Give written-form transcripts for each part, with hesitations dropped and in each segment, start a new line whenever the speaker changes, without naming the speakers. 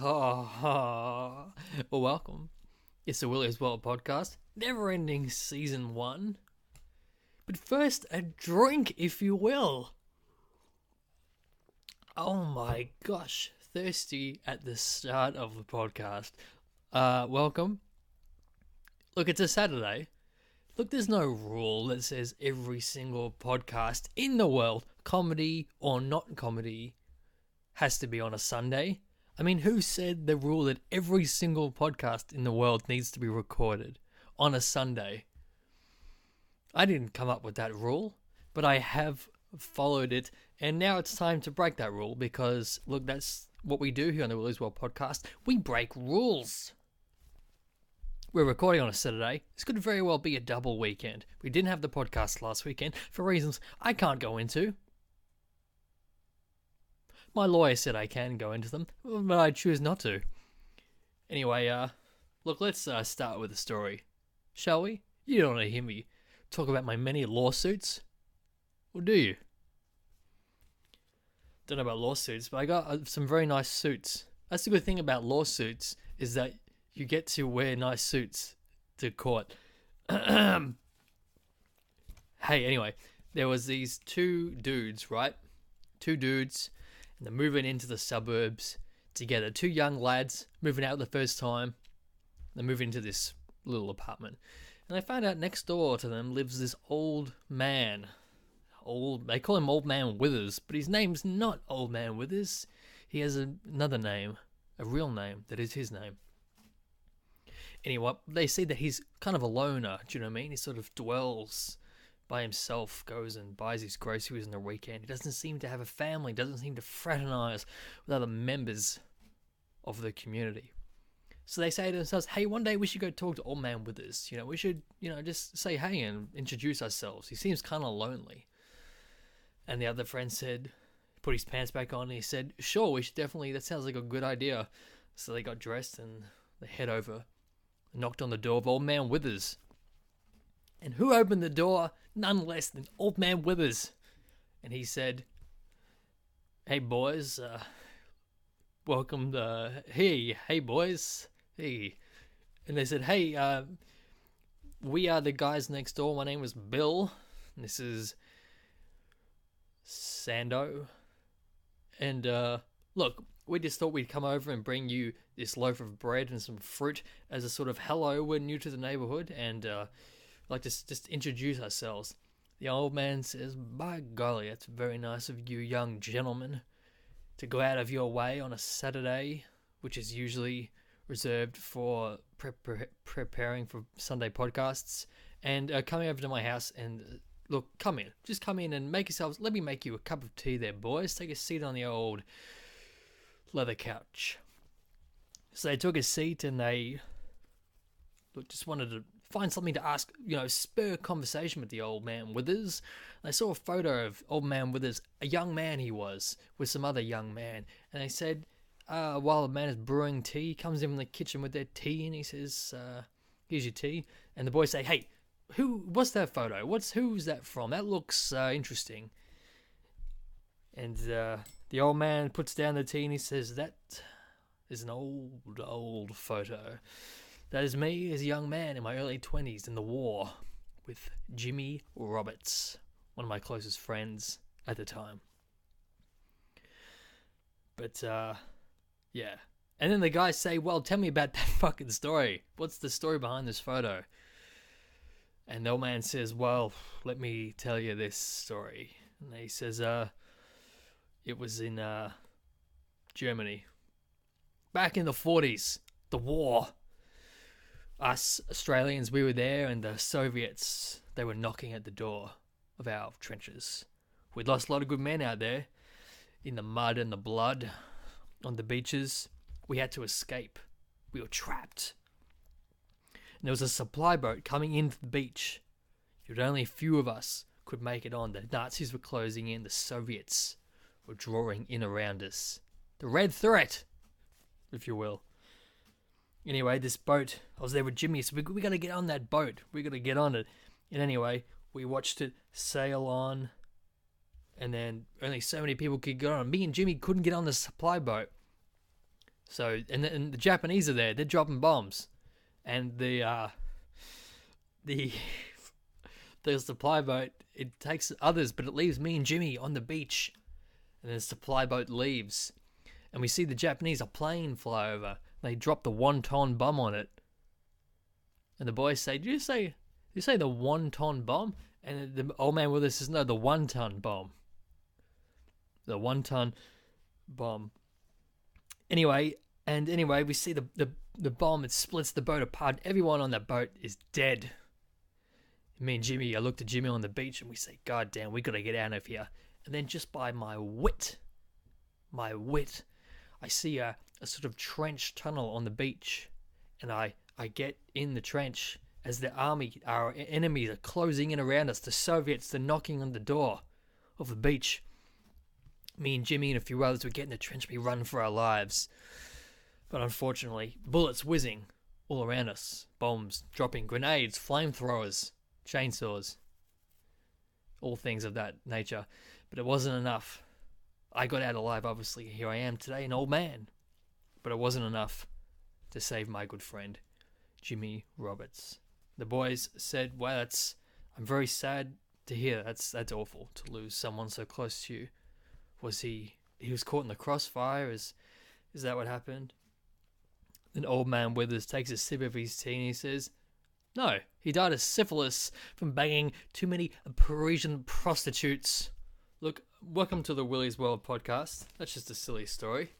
Oh, well, welcome. It's the Willy podcast, never ending season 1. But first, a drink, if you will. Oh my gosh, thirsty at the start of the podcast. Welcome. Look, it's a Saturday. Look, there's no rule that says every single podcast in the world, comedy or not comedy, has to be on a Sunday. I mean, who said the rule that every single podcast in the world needs to be recorded on a Sunday? I didn't come up with that rule, but I have followed it, and now it's time to break that rule because, look, that's what we do here on the Willy's World podcast. We break rules. We're recording on a Saturday. This could very well be a double weekend. We didn't have the podcast last weekend for reasons I can't go into. My lawyer said I can go into them, but I choose not to. Anyway, look, let's start with the story, shall we? You don't want to hear me talk about my many lawsuits, or do you? Don't know about lawsuits, but I got some very nice suits. That's the good thing about lawsuits, is that you get to wear nice suits to court. Hey, anyway, there was these two dudes, right? Two dudes. And they're moving into the suburbs together. Two young lads moving out the first time. They're moving into this little apartment. And they found out next door to them lives this old man. They call him Old Man Withers, but his name's not Old Man Withers. He has another name, a real name that is his name. Anyway, they see that he's kind of a loner, do you know what I mean? He sort of dwells by himself, goes and buys his groceries on the weekend. He doesn't seem to have a family, doesn't seem to fraternize with other members of the community. So they say to themselves, hey, one day we should go talk to Old Man Withers. We should, just say hey and introduce ourselves. He seems kind of lonely. And the other friend said, put his pants back on, and he said, sure, we should definitely, that sounds like a good idea. So they got dressed and they head over, knocked on the door of Old Man Withers. And who opened the door? None less than Old Man Withers. And he said, hey boys, welcome to, hey boys, hey. And they said, hey, we are the guys next door. My name is Bill. And this is Sando. And look, we just thought we'd come over and bring you this loaf of bread and some fruit as a sort of hello. We're new to the neighborhood, and like to just introduce ourselves. The old man says, by golly, that's very nice of you young gentlemen to go out of your way on a Saturday, which is usually reserved for preparing for Sunday podcasts, and coming over to my house and, look, come in. Just come in and make yourselves, let me make you a cup of tea there, boys. Take a seat on the old leather couch. So they took a seat and they, just wanted to find something to ask, spur conversation with the Old Man Withers. They saw a photo of Old Man Withers, a young man he was, with some other young man. And they said, while the man is brewing tea, he comes in from the kitchen with their tea and he says, here's your tea. And the boys say, hey, what's that photo? Who's that from? That looks interesting. And the old man puts down the tea and he says, that is an old photo. That is me as a young man in my early 20s in the war with Jimmy Roberts, one of my closest friends at the time. But, yeah. And then the guys say, well, tell me about that fucking story. What's the story behind this photo? And the old man says, well, let me tell you this story. And he says, it was in Germany. Back in the 40s, the war. Us Australians, we were there, and the Soviets, they were knocking at the door of our trenches. We'd lost a lot of good men out there in the mud and the blood on the beaches. We had to escape. We were trapped. And there was a supply boat coming into the beach. Yet only a few of us could make it on. The Nazis were closing in. The Soviets were drawing in around us. The Red Threat, if you will. Anyway, this boat, I was there with Jimmy, so we got to get on that boat. We got to get on it. And anyway, we watched it sail on, and then only so many people could get on. Me and Jimmy couldn't get on the supply boat. So, and the Japanese are there. They're dropping bombs. And the supply boat, it takes others, but it leaves me and Jimmy on the beach. And the supply boat leaves. And we see the Japanese, a plane fly over. They drop the wonton bomb on it. And the boys say, did you say the wonton bomb? And the old man with us says, no, the 1 ton bomb. The 1 ton bomb. Anyway, we see the bomb. It splits the boat apart. Everyone on that boat is dead. Me and Jimmy, I looked at Jimmy on the beach and we say, God damn, we got to get out of here. And then just by my wit, I see a sort of trench tunnel on the beach. And I get in the trench as the army, our enemies are closing in around us. The Soviets, they're knocking on the door of the beach. Me and Jimmy and a few others, we get in the trench, we run for our lives. But unfortunately, bullets whizzing all around us. Bombs dropping, grenades, flamethrowers, chainsaws. All things of that nature. But it wasn't enough. I got out alive, obviously. Here I am today, an old man. But it wasn't enough to save my good friend, Jimmy Roberts. The boys said, wow, I'm very sad to hear. That's awful to lose someone so close to you. Was he was caught in the crossfire? Is that what happened? An old man Withers takes a sip of his tea and he says, no, he died of syphilis from banging too many Parisian prostitutes. Look, welcome to the Willy's World podcast. That's just a silly story.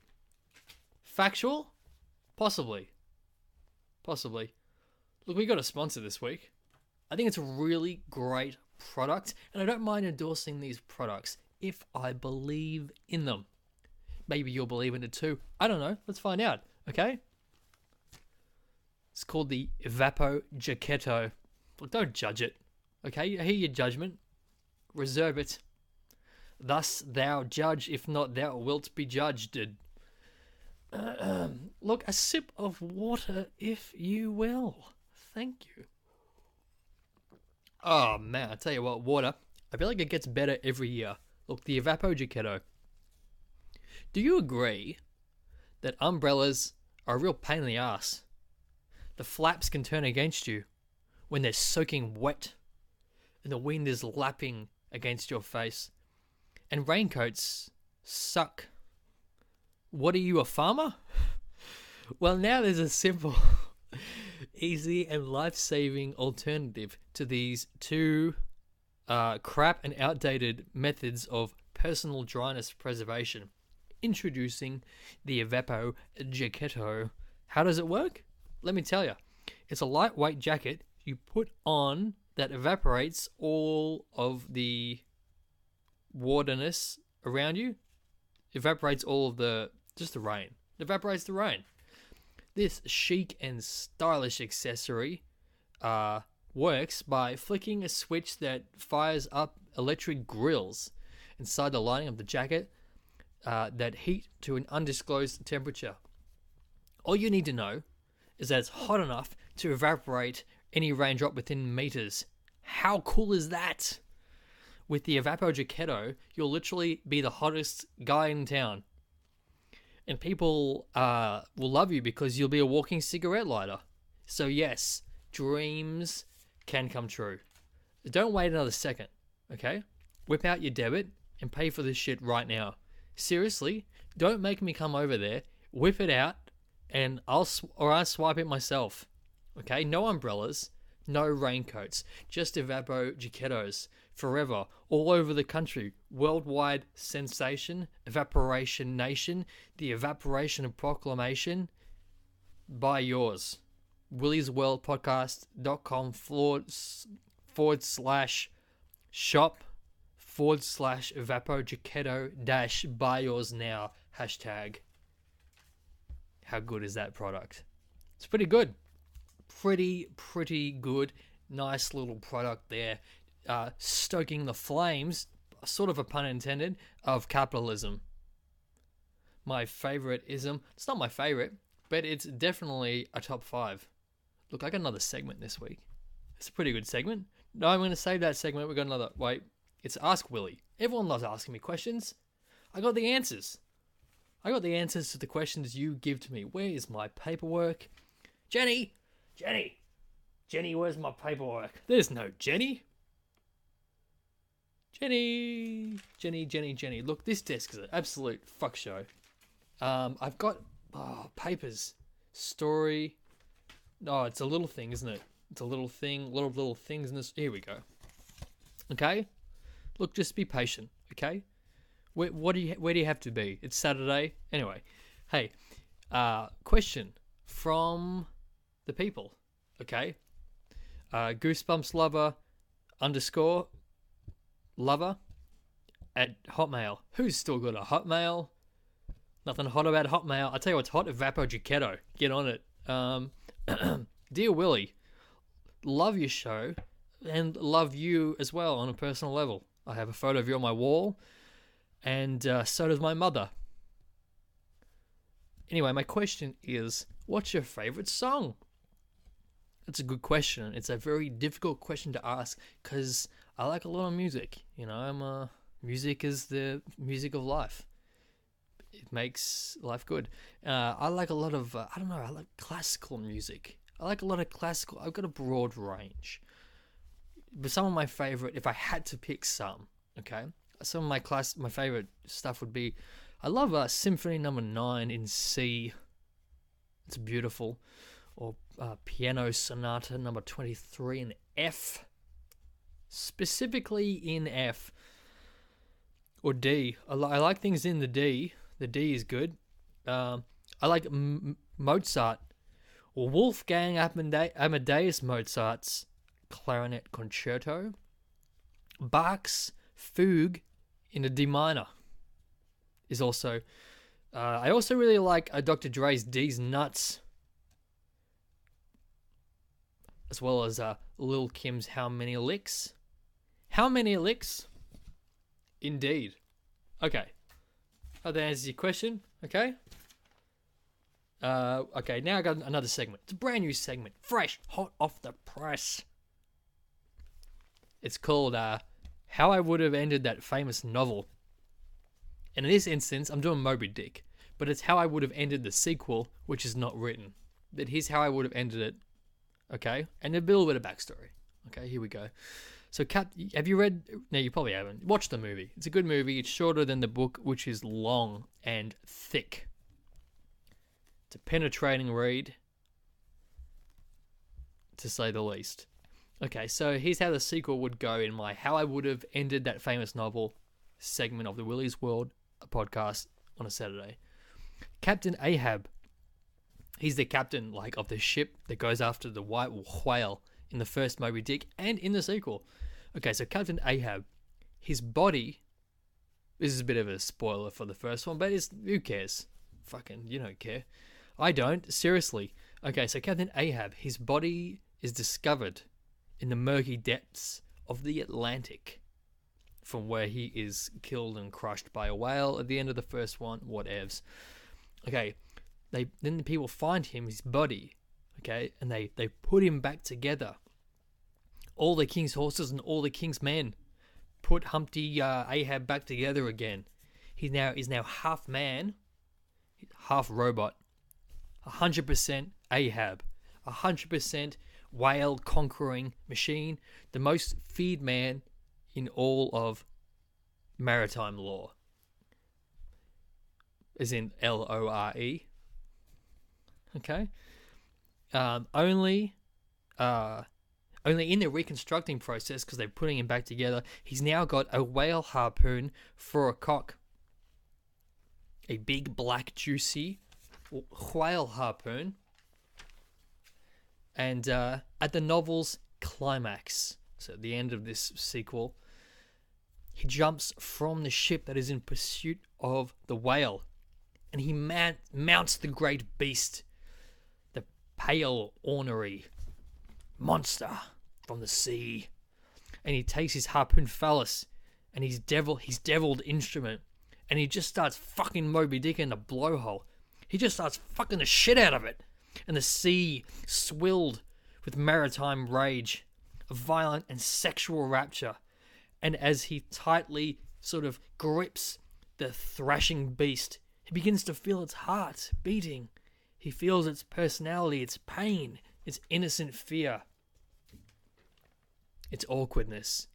Factual? Possibly. Look, we got a sponsor this week. I think it's a really great product, and I don't mind endorsing these products if I believe in them. Maybe you'll believe in it too. I don't know. Let's find out, okay? It's called the Evapo Jaquetto. Look, don't judge it, okay? I hear your judgment. Reserve it. Thus thou judge, if not thou wilt be judged. Look, a sip of water, if you will. Thank you. Oh, man, I tell you what, water, I feel like it gets better every year. Look, the Evapo Jaquetto. Do you agree that umbrellas are a real pain in the ass? The flaps can turn against you when they're soaking wet and the wind is lapping against your face. And raincoats suck. What are you, a farmer? Well, now there's a simple, easy and life-saving alternative to these two crap and outdated methods of personal dryness preservation. Introducing the Evapo Jaquetto. How does it work? Let me tell you. It's a lightweight jacket you put on that evaporates all of the waterness around you. Evaporates all of the rain. It evaporates the rain. This chic and stylish accessory works by flicking a switch that fires up electric grills inside the lining of the jacket that heat to an undisclosed temperature. All you need to know is that it's hot enough to evaporate any raindrop within meters. How cool is that? With the Evapo Jaquetto, you'll literally be the hottest guy in town. And people will love you because you'll be a walking cigarette lighter. So yes, dreams can come true. Don't wait another second, okay? Whip out your debit and pay for this shit right now. Seriously, don't make me come over there. Whip it out and I'll swipe it myself. Okay? No umbrellas, no raincoats, just Evapo Jaquettos. Forever, all over the country, worldwide sensation, evaporation nation, the evaporation of proclamation. Buy yours. WillysWorld/shop/Evapo Jaquetto - buy yours now. #. How good is that product? It's pretty good. Pretty good. Nice little product there. Stoking the flames, sort of a pun intended, of capitalism. My favorite ism. It's not my favorite, but it's definitely a top 5. Look, I got another segment this week. It's a pretty good segment. No, I'm going to save that segment. We got another. Wait, it's Ask Willy. Everyone loves asking me questions. I got the answers. I got the answers to the questions you give to me. Where is my paperwork? Jenny! Jenny! Jenny, where's my paperwork? There's no Jenny. Jenny. Look, this desk is an absolute fuck show. I've got papers. Story. Oh, it's a little thing, isn't it? It's a little thing. A lot of little things in this. Here we go. Okay? Look, just be patient, okay? Where do you have to be? It's Saturday. Anyway, hey, question from the people, okay? Goosebumps lover _ lover at Hotmail. Who's still got a Hotmail? Nothing hot about Hotmail. I tell you what's hot, Vapo Jaquetto. Get on it. Dear Willy, love your show and love you as well on a personal level. I have a photo of you on my wall, and so does my mother. Anyway, my question is, what's your favorite song? That's a good question. It's a very difficult question to ask because I like a lot of music. You know, music is the music of life. It makes life good. I like a lot of, I like classical music. I like a lot of classical. I've got a broad range. But some of my favorite, if I had to pick some, okay, some of my favorite stuff would be, I love Symphony Number 9 in C. It's beautiful. Or Piano Sonata Number 23 in F. Specifically in F. Or D. I like things in the D. The D is good. I like Mozart. Or Wolfgang Amadeus Mozart's Clarinet Concerto. Bach's Fugue in a D minor is also... I also really like Dr. Dre's D's Nuts, as well as Lil Kim's How Many Licks. How Many Licks? Indeed. Okay. Oh, that answers your question. Okay. Okay, now I got another segment. It's a brand new segment. Fresh, hot off the press. It's called How I Would Have Ended That Famous Novel. And in this instance, I'm doing Moby Dick. But it's how I would have ended the sequel, which is not written. But here's how I would have ended it. Okay? And a little bit of backstory. Okay, here we go. So, have you read... No, you probably haven't. Watch the movie. It's a good movie. It's shorter than the book, which is long and thick. It's a penetrating read, to say the least. Okay, so here's how the sequel would go in my How I Would Have Ended That Famous Novel segment of the Willy's World podcast on a Saturday. Captain Ahab. He's the captain, of the ship that goes after the white whale in the first Moby Dick and in the sequel. Okay, so Captain Ahab, his body... This is a bit of a spoiler for the first one, but who cares? Fucking, you don't care. I don't, seriously. Okay, so Captain Ahab, his body is discovered in the murky depths of the Atlantic, from where he is killed and crushed by a whale at the end of the first one, whatevs. Okay, then the people find him, his body, okay, and they put him back together. All the king's horses and all the king's men put Humpty Ahab back together again. He's now half man, half robot. 100% Ahab. 100% whale conquering machine. The most feared man in all of maritime law. As in Lore. Okay? Only in the reconstructing process, because they're putting him back together, he's now got a whale harpoon for a cock. A big, black, juicy whale harpoon. And at the novel's climax, so at the end of this sequel, he jumps from the ship that is in pursuit of the whale. And he mounts the great beast, the pale, ornery monster from the sea. And he takes his harpoon phallus and his deviled instrument, and he just starts fucking Moby Dick in the blowhole. He just starts fucking the shit out of it. And the sea swilled with maritime rage, a violent and sexual rapture. And as he tightly sort of grips the thrashing beast, He begins to feel its heart beating. He feels its personality, its pain, its innocent fear, its awkwardness.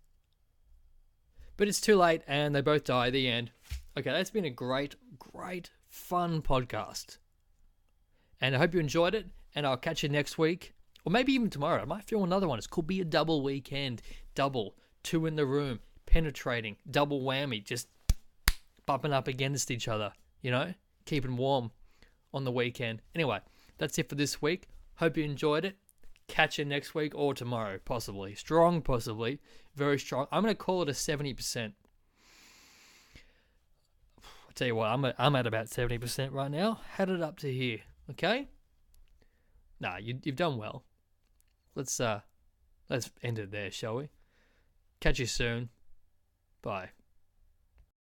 But it's too late and they both die at the end. Okay, that's been a great, fun podcast. And I hope you enjoyed it, and I'll catch you next week. Or maybe even tomorrow. I might film another one. It could be a double weekend. Double. 2 in the room. Penetrating. Double whammy. Just bumping up against each other. You know? Keeping warm on the weekend. Anyway, that's it for this week. Hope you enjoyed it. Catch you next week or tomorrow, possibly. Strong, possibly. Very strong. I'm going to call it a 70%. I'll tell you what, I'm at about 70% right now. Had it up to here, okay? Nah, you've done well. Let's end it there, shall we? Catch you soon. Bye.